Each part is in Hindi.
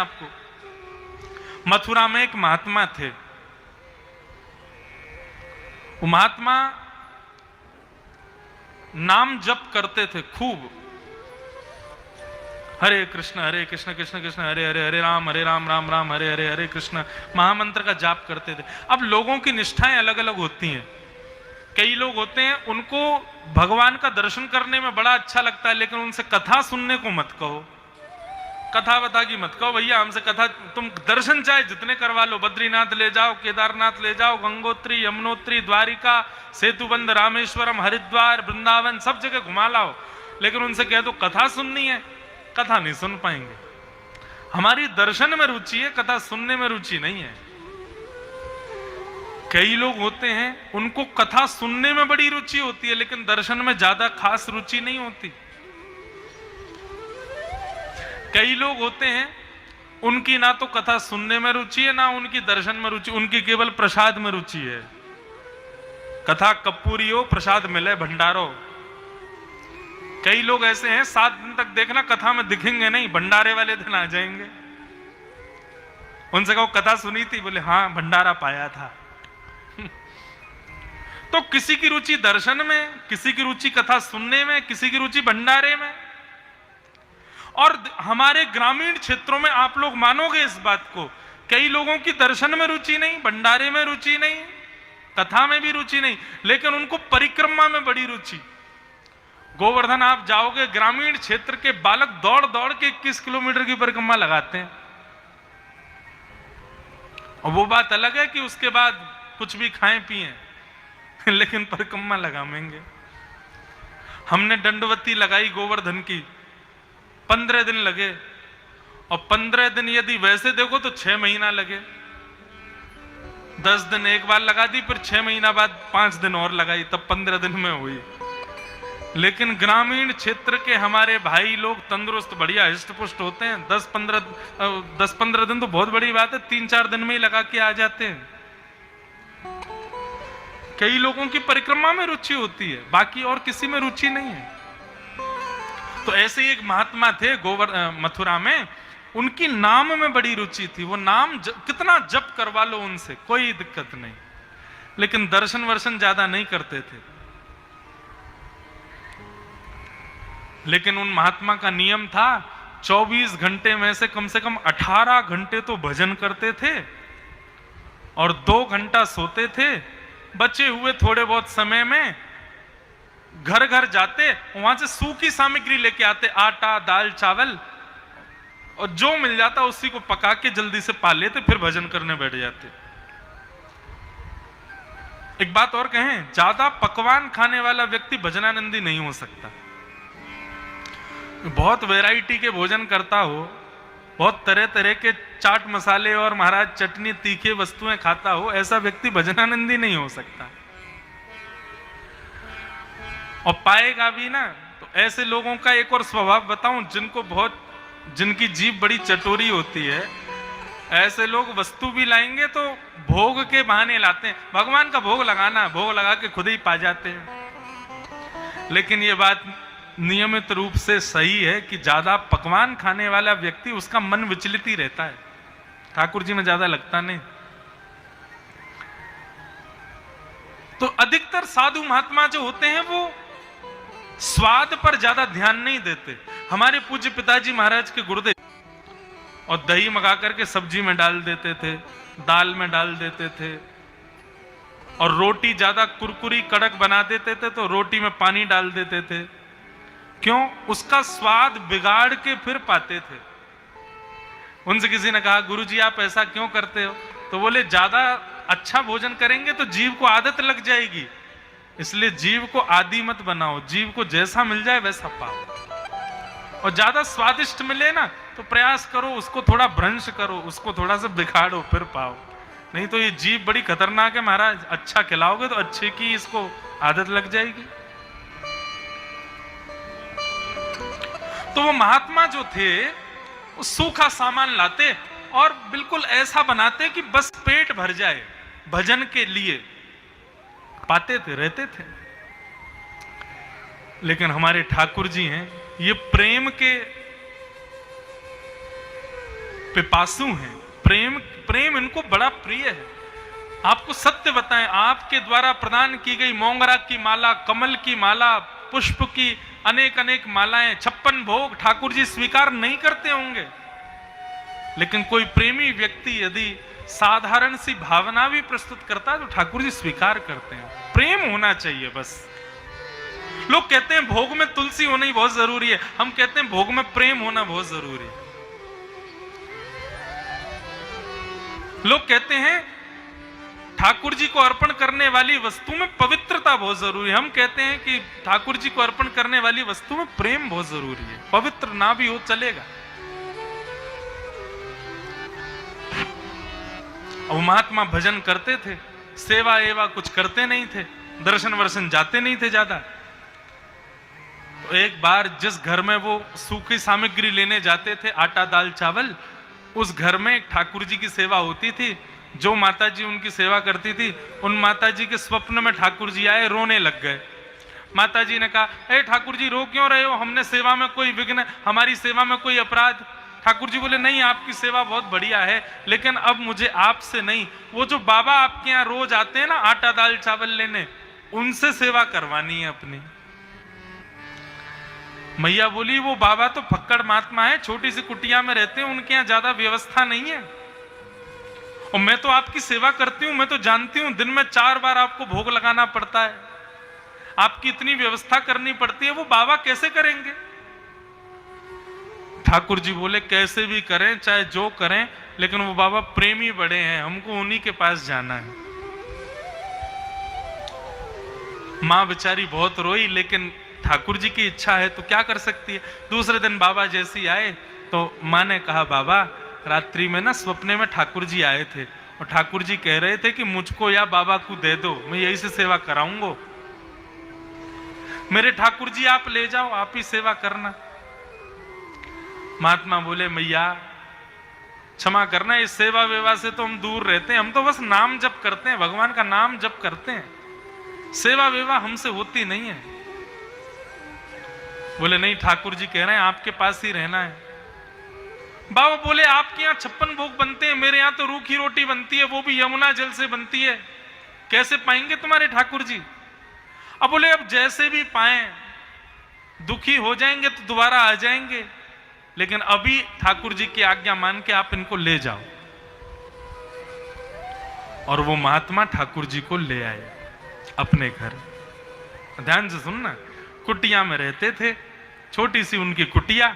आपको। मथुरा में एक महात्मा थे। वो महात्मा नाम जप करते थे खूब, हरे कृष्ण कृष्ण कृष्ण हरे हरे, हरे राम राम राम हरे हरे, हरे कृष्ण, महामंत्र का जाप करते थे। अब लोगों की निष्ठाएं अलग अलग होती हैं। कई लोग होते हैं उनको भगवान का दर्शन करने में बड़ा अच्छा लगता है, लेकिन उनसे कथा सुनने को मत कहो, कथा बता की मत कहो। भैया हमसे कथा, तुम दर्शन चाहे जितने करवा लो, बद्रीनाथ ले जाओ, केदारनाथ ले जाओ, गंगोत्री, यमुनोत्री, द्वारिका, सेतुबंध, रामेश्वरम, हरिद्वार, वृंदावन, सब जगह घुमा लाओ, लेकिन उनसे कह दो कथा सुननी है, कथा नहीं सुन पाएंगे। हमारी दर्शन में रुचि है, कथा सुनने में रुचि नहीं है। कई लोग होते हैं उनको कथा सुनने में बड़ी रुचि होती है, लेकिन दर्शन में ज्यादा खास रुचि नहीं होती। कई लोग होते हैं उनकी ना तो कथा सुनने में रुचि है, ना उनकी दर्शन में रुचि, उनकी केवल प्रसाद में रुचि है। कथा कपूरी हो, प्रसाद मिले भंडारो। कई लोग ऐसे हैं 7 दिन तक देखना कथा में दिखेंगे नहीं, भंडारे वाले दिन आ जाएंगे। उनसे कहो कथा सुनी थी, बोले हाँ भंडारा पाया था। तो किसी की रुचि दर्शन में, किसी की रुचि कथा सुनने में, किसी की रुचि भंडारे में। और हमारे ग्रामीण क्षेत्रों में आप लोग मानोगे इस बात को, कई लोगों की दर्शन में रुचि नहीं, भंडारे में रुचि नहीं, कथा में भी रुचि नहीं, लेकिन उनको परिक्रमा में बड़ी रुचि। गोवर्धन आप जाओगे, ग्रामीण क्षेत्र के बालक दौड़ दौड़ के 21 किलोमीटर की परिक्रमा लगाते हैं। और वो बात अलग है कि उसके बाद कुछ भी खाएं पिएं, लेकिन परिक्रमा लगाएंगे। हमने दंडवती लगाई गोवर्धन की, 15 दिन लगे, और 15 दिन यदि वैसे देखो तो 6 महीना लगे। 10 दिन एक बार लगा दी, फिर 6 महीना बाद 5 दिन और लगाई, तब 15 दिन में हुई। लेकिन ग्रामीण क्षेत्र के हमारे भाई लोग तंदुरुस्त बढ़िया हिष्ट पुष्ट होते हैं। 10-15 दिन तो बहुत बड़ी बात है, 3-4 दिन में ही लगा के आ जाते हैं। कई लोगों की परिक्रमा में रुचि होती है, बाकी और किसी में रुचि नहीं है। तो ऐसे ही एक महात्मा थे मथुरा में, उनकी नाम में बड़ी रुचि थी। वो नाम कितना जप करवा लो उनसे कोई दिक्कत नहीं, लेकिन दर्शन वर्शन ज्यादा नहीं करते थे। लेकिन उन महात्मा का नियम था 24 घंटे में से कम 18 घंटे तो भजन करते थे और 2 घंटा सोते थे। बचे हुए थोड़े बहुत समय में घर घर जाते, वहां से सूखी सामग्री लेके आते, आटा, दाल, चावल, और जो मिल जाता उसी को पका के जल्दी से पा लेते, फिर भजन करने बैठ जाते। एक बात और कहें, ज्यादा पकवान खाने वाला व्यक्ति भजनानंदी नहीं हो सकता। बहुत वैरायटी के भोजन करता हो, बहुत तरह तरह के चाट मसाले और महाराज चटनी तीखे वस्तुएं खाता हो, ऐसा व्यक्ति भजनानंदी नहीं हो सकता। और पाएगा भी ना तो ऐसे लोगों का एक और स्वभाव बताऊं, जिनकी जीभ बड़ी चटोरी होती है, ऐसे लोग वस्तु भी लाएंगे तो भोग के बहाने लाते हैं। भगवान का भोग लगाना, भोग लगा के खुद ही पा जाते हैं। लेकिन ये बात नियमित रूप से सही है कि ज्यादा पकवान खाने वाला व्यक्ति, उसका मन विचलित ही रहता है, ठाकुर जी में ज्यादा लगता नहीं। तो अधिकतर साधु महात्मा जो होते हैं वो स्वाद पर ज्यादा ध्यान नहीं देते। हमारे पूज्य पिताजी महाराज के गुरुदेव, और दही मंगा करके सब्जी में डाल देते थे, दाल में डाल देते थे, और रोटी ज्यादा कुरकुरी कड़क बना देते थे तो रोटी में पानी डाल देते थे। क्यों? उसका स्वाद बिगाड़ के फिर पाते थे। उनसे किसी ने कहा, गुरुजी आप ऐसा क्यों करते हो? तो बोले, ज्यादा अच्छा भोजन करेंगे तो जीव को आदत लग जाएगी, इसलिए जीव को आदी मत बनाओ, जीव को जैसा मिल जाए वैसा पाओ। और ज्यादा स्वादिष्ट मिले ना तो प्रयास करो, उसको थोड़ा भ्रंश करो, उसको थोड़ा सा बिगाड़ो, फिर पाओ। नहीं तो ये जीव बड़ी खतरनाक है महाराज, अच्छा खिलाओगे तो अच्छे की इसको आदत लग जाएगी। तो वो महात्मा जो थे वो सूखा सामान लाते और बिल्कुल ऐसा बनाते कि बस पेट भर जाए, भजन के लिए पाते थे, रहते थे। लेकिन हमारे ठाकुर जी हैं, ये प्रेम के पिपासु हैं, प्रेम प्रेम इनको बड़ा प्रिय है। आपको सत्य बताएं, आपके द्वारा प्रदान की गई मोंगरा की माला, कमल की माला, पुष्प की अनेक अनेक मालाएं, 56 भोग ठाकुर जी स्वीकार नहीं करते होंगे, लेकिन कोई प्रेमी व्यक्ति यदि साधारण सी भावना भी प्रस्तुत करता है तो ठाकुर जी स्वीकार करते हैं। प्रेम होना चाहिए बस। लोग कहते हैं भोग में तुलसी होना ही बहुत जरूरी है, हम कहते हैं भोग में प्रेम होना बहुत जरूरी है। लोग कहते हैं ठाकुर जी को अर्पण करने वाली वस्तु में पवित्रता बहुत जरूरी है, हम कहते हैं कि ठाकुर जी को अर्पण करने वाली वस्तु में प्रेम बहुत जरूरी है। पवित्र ना भी हो चलेगा। अब महात्मा भजन करते थे, सेवा एवा कुछ करते नहीं थे, दर्शन वर्शन जाते नहीं थे ज्यादा। तो एक बार जिस घर में वो सूखी सामग्री लेने जाते थे, आटा दाल चावल, उस घर में एक ठाकुर जी की सेवा होती थी। जो माता जी उनकी सेवा करती थी, उन माता जी के स्वप्न में ठाकुर जी आए, रोने लग गए। माता जी ने कहा, अरे ठाकुर जी रो क्यों रहे हो, हमने सेवा में कोई विघ्न, हमारी सेवा में कोई अपराध? ठाकुर जी बोले, नहीं आपकी सेवा बहुत बढ़िया है, लेकिन अब मुझे आपसे नहीं, वो जो बाबा आपके यहाँ रोज आते हैं ना आटा दाल चावल लेने, उनसे सेवा करवानी है अपनी। मैया बोली, वो बाबा तो फक्कड़ महात्मा है, छोटी सी कुटिया में रहते हैं, उनके यहाँ ज्यादा व्यवस्था नहीं है, और मैं तो आपकी सेवा करती हूं, मैं तो जानती हूं दिन में 4 बार आपको भोग लगाना पड़ता है, आपकी इतनी व्यवस्था करनी पड़ती है, वो बाबा कैसे करेंगे? ठाकुर जी बोले, कैसे भी करें, चाहे जो करें, लेकिन वो बाबा प्रेमी बड़े हैं, हमको उन्हीं के पास जाना है। मां बेचारी बहुत रोई, लेकिन ठाकुर जी की इच्छा है तो क्या कर सकती है। दूसरे दिन बाबा जैसे ही आए तो मां ने कहा, बाबा रात्रि में ना सपने में ठाकुर जी आए थे, और ठाकुर जी कह रहे थे कि मुझको या बाबा को दे दो, मैं यही से सेवा कराऊंगा। मेरे ठाकुर जी आप ले जाओ, आप ही सेवा करना। महात्मा बोले, मैया क्षमा करना, इस सेवा वेवा से तो हम दूर रहते हैं, हम तो बस नाम जप करते हैं, भगवान का नाम जप करते हैं, सेवा वेवा हमसे होती नहीं है। बोले, नहीं ठाकुर जी कह रहे हैं आपके पास ही रहना है। बाबा बोले, आपके यहाँ 56 भोग बनते हैं, मेरे यहाँ तो रूखी रोटी बनती है, वो भी यमुना जल से बनती है, कैसे पाएंगे तुम्हारे ठाकुर जी? अब बोले, अब जैसे भी पाए, दुखी हो जाएंगे तो दोबारा आ जाएंगे, लेकिन अभी ठाकुर जी की आज्ञा मान के आप इनको ले जाओ। और वो महात्मा ठाकुर जी को ले आए अपने घर। ध्यान से सुनना, कुटिया में रहते थे, छोटी सी उनकी कुटिया,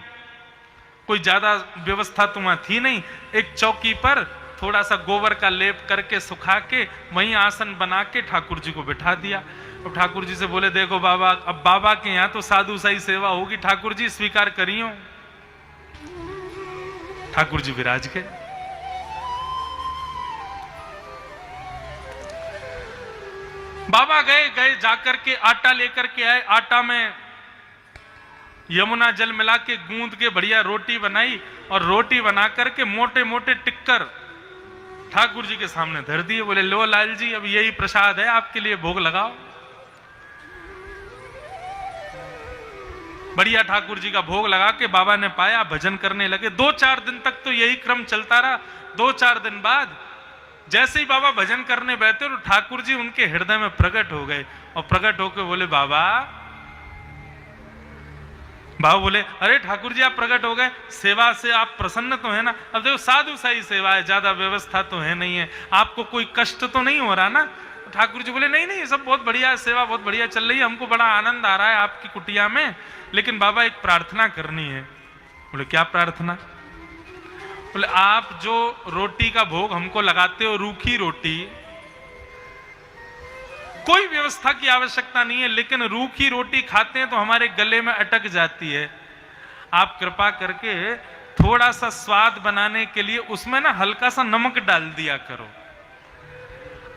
कोई ज्यादा व्यवस्था तो वहां थी नहीं। एक चौकी पर थोड़ा सा गोबर का लेप करके सुखा के वहीं आसन बना के ठाकुर जी को बिठा दिया। और ठाकुर जी से बोले, देखो बाबा, अब बाबा के यहाँ तो साधु सही सेवा होगी, ठाकुर जी स्वीकार करियो। ठाकुर जी विराज के। बाबा गए जाकर के आटा लेकर के आए, आटा में यमुना जल मिला के गूंद के बढ़िया रोटी बनाई, और रोटी बना करके मोटे मोटे टिक्कर ठाकुर जी के सामने धर दिए। बोले, लो लाल जी, अब यही प्रसाद है, आपके लिए भोग लगाओ। बढ़िया ठाकुर जी का भोग लगा के बाबा ने पाया, भजन करने लगे। 2-4 दिन तक तो यही क्रम चलता रहा। 2-4 दिन बाद जैसे ही बाबा भजन करने बैठे तो ठाकुर जी उनके हृदय में प्रकट हो गए, और प्रकट होकर बोले, बाबा बोले, अरे ठाकुर जी आप प्रकट हो गए, सेवा से आप प्रसन्न तो है ना? अब देखो साधु सही सेवा है, ज्यादा व्यवस्था तो है नहीं है, आपको कोई कष्ट तो नहीं हो रहा ना? ठाकुर जी बोले, नहीं नहीं, सब बहुत बढ़िया है, सेवा बहुत बढ़िया चल रही है, हमको बड़ा आनंद आ रहा है आपकी कुटिया में, लेकिन बाबा एक प्रार्थना करनी है। बोले, क्या प्रार्थना? बोले, आप जो रोटी का भोग हमको लगाते हो, रूखी रोटी, कोई व्यवस्था की आवश्यकता नहीं है, लेकिन रूखी रोटी खाते हैं तो हमारे गले में अटक जाती है। आप कृपा करके थोड़ा सा स्वाद बनाने के लिए उसमें ना हल्का सा नमक डाल दिया करो।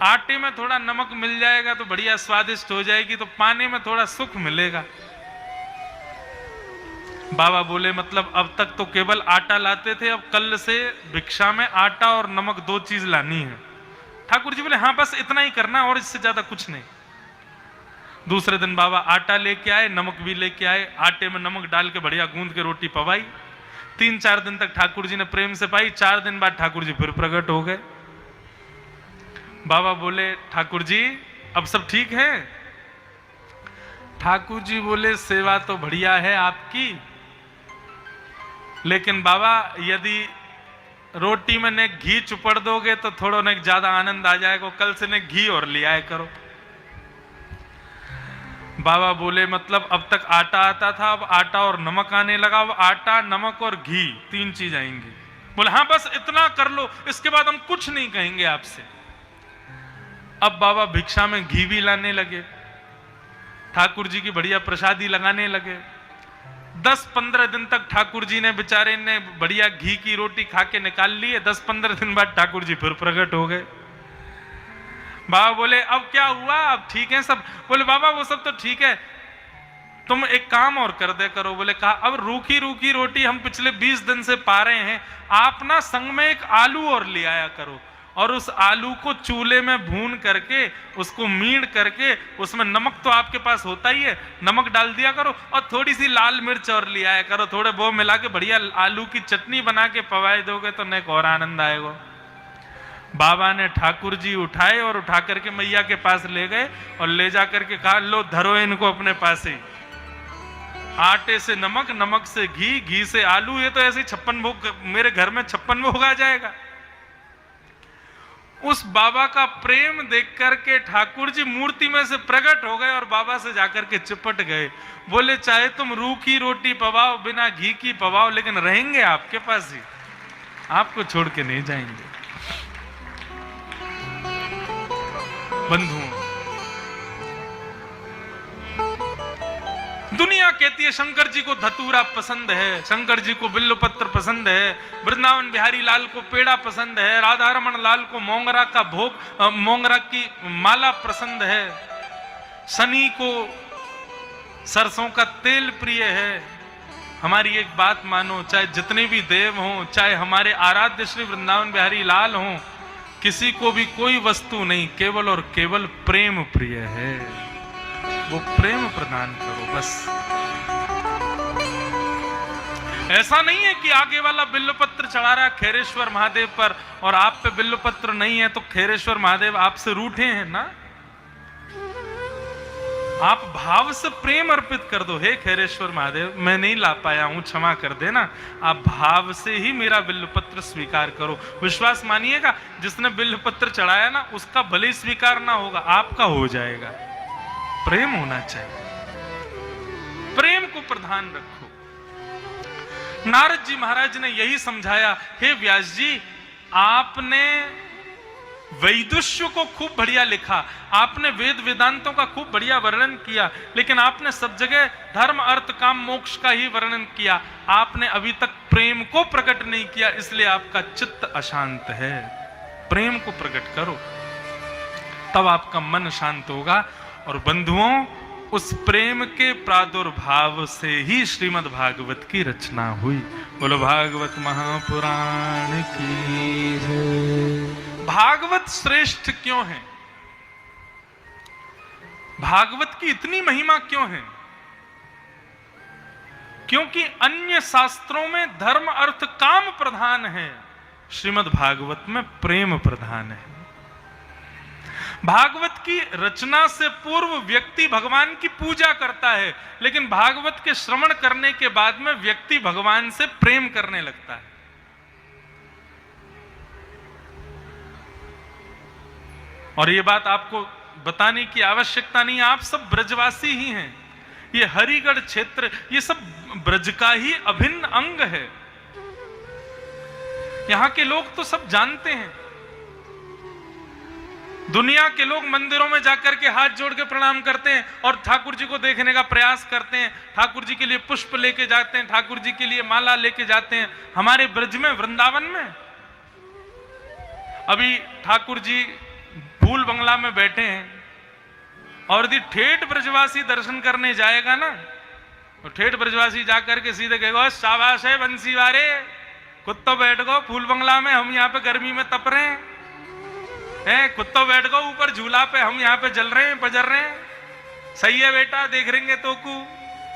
आटे में थोड़ा नमक मिल जाएगा तो बढ़िया स्वादिष्ट हो जाएगी, तो पाने में थोड़ा सुख मिलेगा। बाबा बोले, मतलब अब तक तो केवल आटा लाते थे, अब कल से भिक्षा में आटा और नमक 2 चीज लानी है। ठाकुर जी बोले, हाँ बस इतना ही करना, और इससे ज्यादा कुछ नहीं। दूसरे दिन बाबा आटा लेके आए, नमक भी लेके आए, आटे में नमक डाल के बढ़िया गूंद के रोटी पवाई। 3-4 दिन तक ठाकुर जी ने प्रेम से पाई। 4 दिन बाद ठाकुर जी फिर प्रकट हो गए। बाबा बोले, ठाकुर जी अब सब ठीक है? ठाकुर जी बोले, सेवा तो बढ़िया है आपकी, लेकिन बाबा यदि रोटी में ने घी चुपड़ दोगे तो थोड़ा ने ज्यादा आनंद आ जाएगा, कल से ने घी और ले आए करो। बाबा बोले, मतलब अब तक आटा आता था, अब आटा और नमक आने लगा, अब आटा, नमक और घी 3 चीज आएंगी। बोले हाँ बस इतना कर लो, इसके बाद हम कुछ नहीं कहेंगे आपसे। अब बाबा भिक्षा में घी भी लाने लगे, ठाकुर जी की बढ़िया प्रसादी लगाने लगे। 10-15 दिन तक ठाकुर जी ने बेचारे ने बढ़िया घी की रोटी खा के निकाल लिए। 10-15 दिन बाद ठाकुर जी फिर प्रकट हो गए। बाबा बोले, अब क्या हुआ, अब ठीक है सब? बोले, बाबा वो सब तो ठीक है, तुम एक काम और कर दे करो। बोले, कहा? अब रूखी रूखी रोटी हम पिछले 20 दिन से पा रहे हैं, आप ना संग में एक आलू और ले आया करो, और उस आलू को चूल्हे में भून करके, उसको मीड़ करके, उसमें नमक तो आपके पास होता ही है, नमक डाल दिया करो, और थोड़ी सी लाल मिर्च और ले आया करो, थोड़े वो मिला के बढ़िया आलू की चटनी बना के पवाए दोगे तो नेक और आनंद आएगा। बाबा ने ठाकुर जी उठाए और उठा करके मैया के पास ले गए और ले जा करके कहा, लो धरो इनको अपने पास ही। आटे से नमक, नमक से घी, घी से आलू, ये तो ऐसे 56 भोग, मेरे घर में 56 भोग आ जाएगा। उस बाबा का प्रेम देख करके ठाकुर जी मूर्ति में से प्रकट हो गए और बाबा से जाकर के चिपट गए। बोले, चाहे तुम रूखी रोटी पवाओ, बिना घी की पवाओ, लेकिन रहेंगे आपके पास ही, आपको छोड़ के नहीं जाएंगे। बंधुओं, दुनिया कहती है शंकर जी को धतूरा पसंद है, शंकर जी को बिल्वपत्र पसंद है, वृंदावन बिहारी लाल को पेड़ा पसंद है, राधा रमन लाल को मोंगरा का भोग, मोंगरा की माला पसंद है, शनि को सरसों का तेल प्रिय है। हमारी एक बात मानो, चाहे जितने भी देव हों, चाहे हमारे आराध्य श्री वृंदावन बिहारी लाल हों, किसी को भी कोई वस्तु नहीं, केवल और केवल प्रेम प्रिय है। वो प्रेम प्रदान करो बस। ऐसा नहीं है कि आगे वाला बिल्वपत्र चढ़ा रहा है खैरेश्वर महादेव पर और आप पे बिल्वपत्र नहीं है तो खैरेश्वर महादेव आपसे रूठे हैं ना। आप भाव से प्रेम अर्पित कर दो, हे खैरेश्वर महादेव मैं नहीं ला पाया हूं, क्षमा कर देना। आप भाव से ही मेरा बिल्वपत्र स्वीकार करो। विश्वास मानिएगा, जिसने बिल्वपत्र चढ़ाया ना, उसका भले स्वीकार ना होगा, आपका हो जाएगा। प्रेम होना चाहिए, प्रेम को प्रधान रखो। नारद जी महाराज ने यही समझाया। हे व्यास जी, आपने वैदुष्य को खूब बढ़िया लिखा, आपने वेद वेदांतों का खूब बढ़िया वर्णन किया, लेकिन आपने सब जगह धर्म अर्थ काम मोक्ष का ही वर्णन किया। आपने अभी तक प्रेम को प्रकट नहीं किया, इसलिए आपका चित्त अशांत है। प्रेम को प्रकट करो, तब आपका मन शांत होगा। और बंधुओं, उस प्रेम के प्रादुर्भाव से ही श्रीमद् भागवत की रचना हुई। बोलो भागवत महापुराण की जय। भागवत श्रेष्ठ क्यों है? भागवत की इतनी महिमा क्यों है? क्योंकि अन्य शास्त्रों में धर्म अर्थ काम प्रधान है, श्रीमद् भागवत में प्रेम प्रधान है। भागवत की रचना से पूर्व व्यक्ति भगवान की पूजा करता है, लेकिन भागवत के श्रवण करने के बाद में व्यक्ति भगवान से प्रेम करने लगता है। और ये बात आपको बताने की आवश्यकता नहीं, आप सब ब्रजवासी ही हैं। ये हरिगढ़ क्षेत्र, ये सब ब्रज का ही अभिन्न अंग है। यहां के लोग तो सब जानते हैं। दुनिया के लोग मंदिरों में जाकर के हाथ जोड़ के प्रणाम करते हैं और ठाकुर जी को देखने का प्रयास करते हैं, ठाकुर जी के लिए पुष्प लेके जाते हैं, ठाकुर जी के लिए माला लेके जाते हैं। हमारे ब्रज में, वृंदावन में अभी ठाकुर जी फूल बंगला में बैठे हैं और यदि ठेठ ब्रजवासी दर्शन करने जाएगा ना, तो ठेठ ब्रजवासी जाकर के सीधे कहेगा, शाबाश है बंसी वारे, कुत्तो बैठ गो फूल बंगला में, हम यहाँ पे गर्मी में तप रहे हैं, कुत्तो बैठ गो ऊपर झूला पे, हम यहाँ पे जल रहे हैं, पजर रहे हैं। सही है बेटा, देख रहेंगे तो कु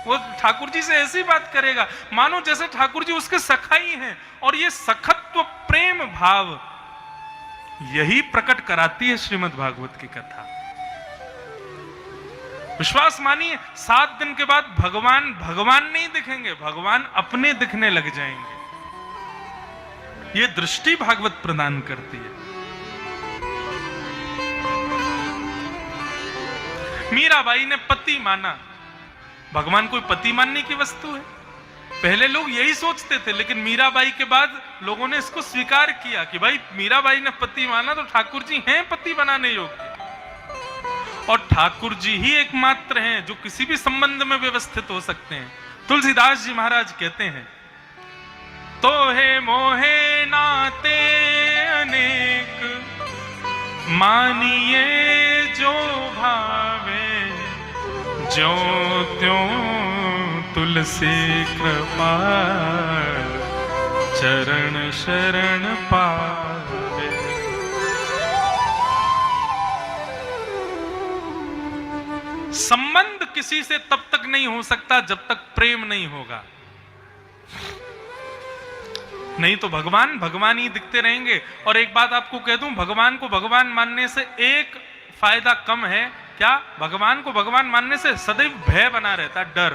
वो ठाकुर जी से ऐसी बात करेगा मानो जैसे ठाकुर जी उसके सखा ही हैं। और ये सखत्व प्रेम भाव यही प्रकट कराती है श्रीमद् भागवत की कथा। विश्वास मानिए 7 दिन के बाद भगवान नहीं दिखेंगे, भगवान अपने दिखने लग जाएंगे। ये दृष्टि भागवत प्रदान करती है। मीराबाई ने पति माना, भगवान कोई पति मानने की वस्तु है? पहले लोग यही सोचते थे, लेकिन मीराबाई के बाद लोगों ने इसको स्वीकार किया कि भाई मीराबाई ने पति माना तो ठाकुर जी हैं पति बनाने योग्य। और ठाकुर जी ही एकमात्र हैं जो किसी भी संबंध में व्यवस्थित हो सकते हैं। तुलसीदास जी महाराज कहते हैं, तो हे मोहे नाते अनेक, मानिए जो भावे, ज्यों त्यों तुलसी कृपा, चरण शरण पावे। संबंध किसी से तब तक नहीं हो सकता जब तक प्रेम नहीं होगा, नहीं तो भगवान ही दिखते रहेंगे। और एक बात आपको कह दूं, भगवान को भगवान मानने से एक फायदा कम है। क्या? भगवान को भगवान मानने से सदैव भय बना रहता, डर,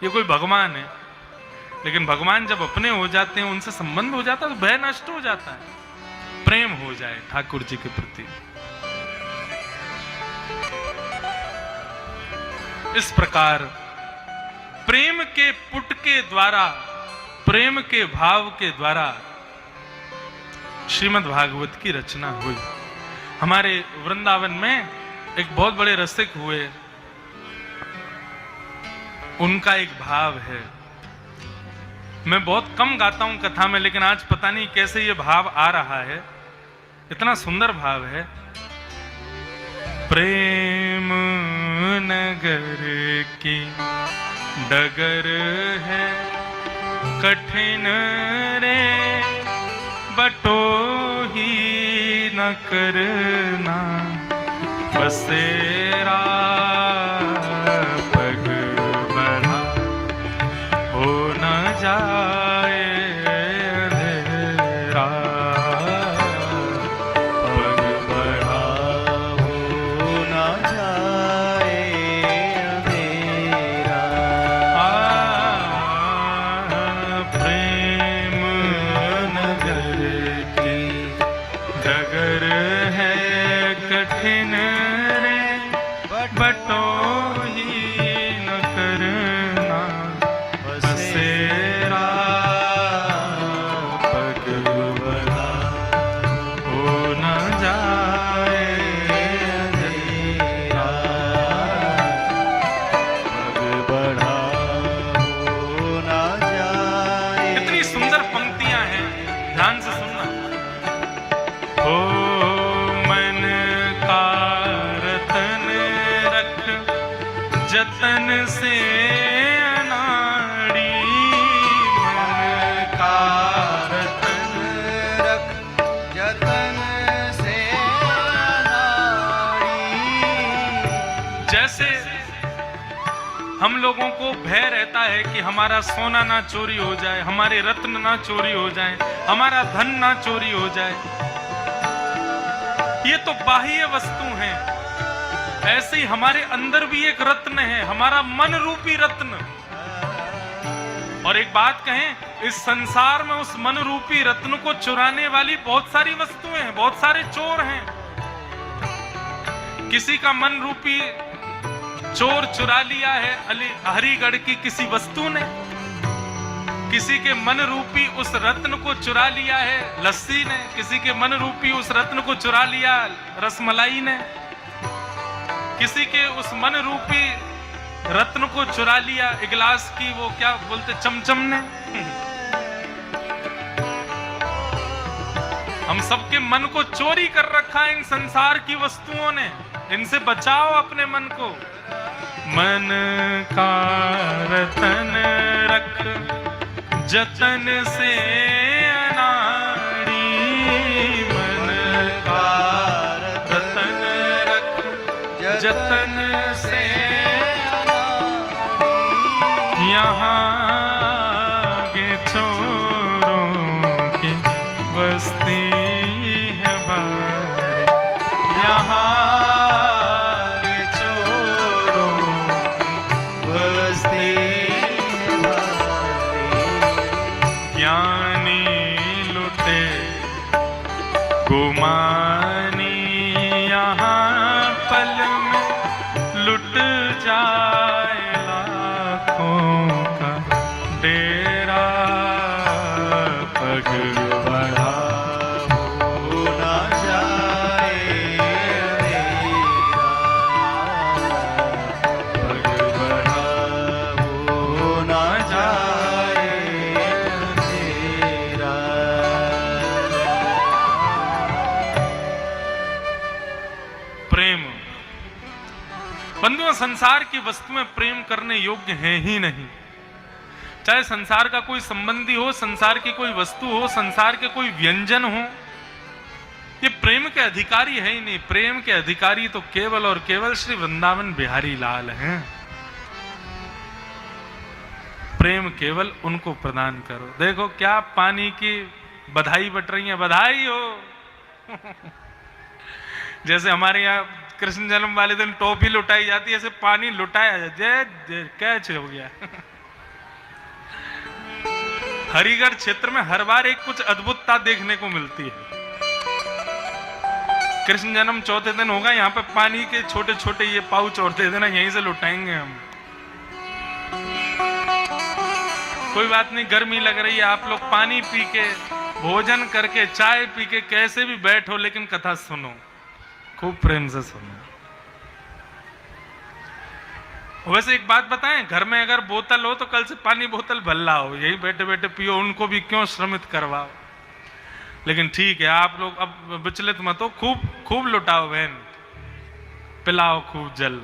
ये कोई भगवान है। लेकिन भगवान जब अपने हो जाते हैं, उनसे संबंध हो जाता है, तो भय नष्ट हो जाता है, प्रेम हो जाए ठाकुर जी के प्रति। इस प्रकार प्रेम के पुट के द्वारा, प्रेम के भाव के द्वारा श्रीमद् भागवत की रचना हुई। हमारे वृंदावन में एक बहुत बड़े रसिक हुए, उनका एक भाव है। मैं बहुत कम गाता हूं कथा में, लेकिन आज पता नहीं कैसे ये भाव आ रहा है, इतना सुंदर भाव है। प्रेम नगर की डगर है कठिन रे, बटोही न करना बसेरा, पग बढ़ा हो न जाए अंधेरा, पग बढ़ा हो न जाए अंधेरा। प्रेम नगर की डगर है कठिन रे, बटोही न करना बसेरा, पग बढ़ा हो न जाए अंधेरा, पग बढ़ा हो न जाए। कितनी सुंदर पंक्तियां हैं, ध्यान से सुनना। हो मन का रतन रख जतन से अनाड़ी, मन का रतन रख जतन से अनाड़ी। जैसे हम लोगों को भय रहता है कि हमारा सोना ना चोरी हो जाए, हमारे रत्न ना चोरी हो जाए, हमारा धन ना चोरी हो जाए, ये तो बाह्य वस्तु हैं। ऐसे ही हमारे अंदर भी एक रत्न है, हमारा मन रूपी रत्न। और एक बात कहें, इस संसार में उस मन रूपी रत्न को चुराने वाली बहुत सारी वस्तुएं हैं, बहुत सारे चोर हैं। किसी का मन रूपी चोर चुरा लिया है हरिगढ़ की किसी वस्तु ने, किसी के मन रूपी उस रत्न को चुरा लिया है लस्सी ने, किसी के मन रूपी उस रत्न को चुरा लिया रसमलाई ने, किसी के उस मन रूपी रत्न को चुरा लिया एक गिलास की वो क्या बोलते चमचम ने। हम सबके मन को चोरी कर रखा है इन संसार की वस्तुओं ने, इनसे बचाओ अपने मन को। मन का रतन रख जतन से अनाड़ी, मन का रतन रख जतन से अनाड़ी। बंधुओं, संसार की वस्तुएं प्रेम करने योग्य हैं ही नहीं। चाहे संसार का कोई संबंधी हो, संसार की कोई वस्तु हो, संसार के कोई व्यंजन हो, ये प्रेम के अधिकारी है ही नहीं। प्रेम के अधिकारी तो केवल और केवल श्री वृंदावन बिहारी लाल हैं। प्रेम केवल उनको प्रदान करो। देखो क्या पानी की बधाई बट रही है, बधाई हो। जैसे हमारे यहाँ कृष्ण जन्म वाले दिन टॉफी लुटाई जाती है, ऐसे पानी लुटाया जय कैच हो गया। हरिगढ़ क्षेत्र में हर बार एक कुछ अद्भुतता देखने को मिलती है। कृष्ण जन्म चौथे दिन होगा, यहाँ पे पानी के छोटे छोटे ये पाउच और दे देना, यहीं से लुटाएंगे हम। कोई बात नहीं, गर्मी लग रही है, आप लोग पानी पी के, भोजन करके, चाय पी के कैसे भी बैठो, लेकिन कथा सुनो, खूब प्रेम से सुनो। वैसे एक बात बताएं, घर में अगर बोतल हो तो कल से पानी बोतल भर लाओ, यही बैठे बैठे पियो, उनको भी क्यों श्रमित करवाओ। लेकिन ठीक है, आप लोग अब विचलित मत हो, खूब खूब लुटाओ बहन, पिलाओ खूब जल।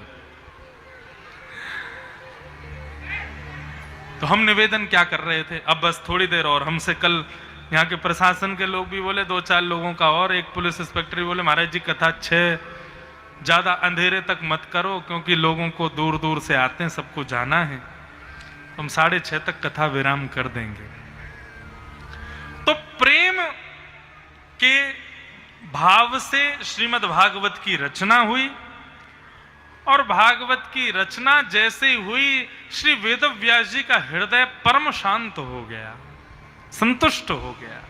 तो हम निवेदन क्या कर रहे थे, अब बस थोड़ी देर और, हमसे कल यहाँ के प्रशासन के लोग भी बोले, 2-4 लोगों का और, एक पुलिस इंस्पेक्टर भी बोले, महाराज जी कथा 6 ज्यादा अंधेरे तक मत करो, क्योंकि लोगों को दूर दूर से आते हैं, सबको जाना है। हम 6:30 तक कथा विराम कर देंगे। तो प्रेम के भाव से श्रीमद् भागवत की रचना हुई, और भागवत की रचना जैसे हुई, श्री वेदव्यास जी का हृदय परम शांत हो गया, संतुष्ट हो गया।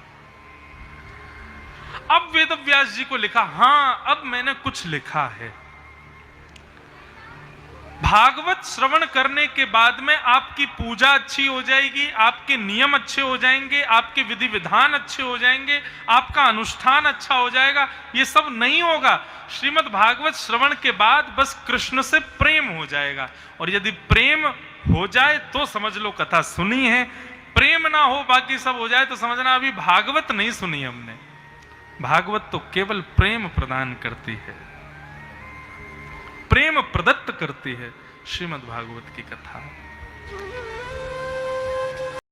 अब वेदव्यास जी को लिखा, हां अब मैंने कुछ लिखा है। भागवत श्रवण करने के बाद में आपकी पूजा अच्छी हो जाएगी, आपके नियम अच्छे हो जाएंगे, आपके विधि विधान अच्छे हो जाएंगे, आपका अनुष्ठान अच्छा हो जाएगा। ये सब नहीं होगा। श्रीमद् भागवत श्रवण के बाद बस कृष्ण से प्रेम हो जाएगा, और यदि प्रेम हो जाए तो समझ लो कथा सुनी है, प्रेम ना हो बाकी सब हो जाए तो समझना अभी भागवत नहीं सुनी हमने। भागवत तो केवल प्रेम प्रदान करती है, प्रेम प्रदत्त करती है श्रीमद् भागवत की कथा।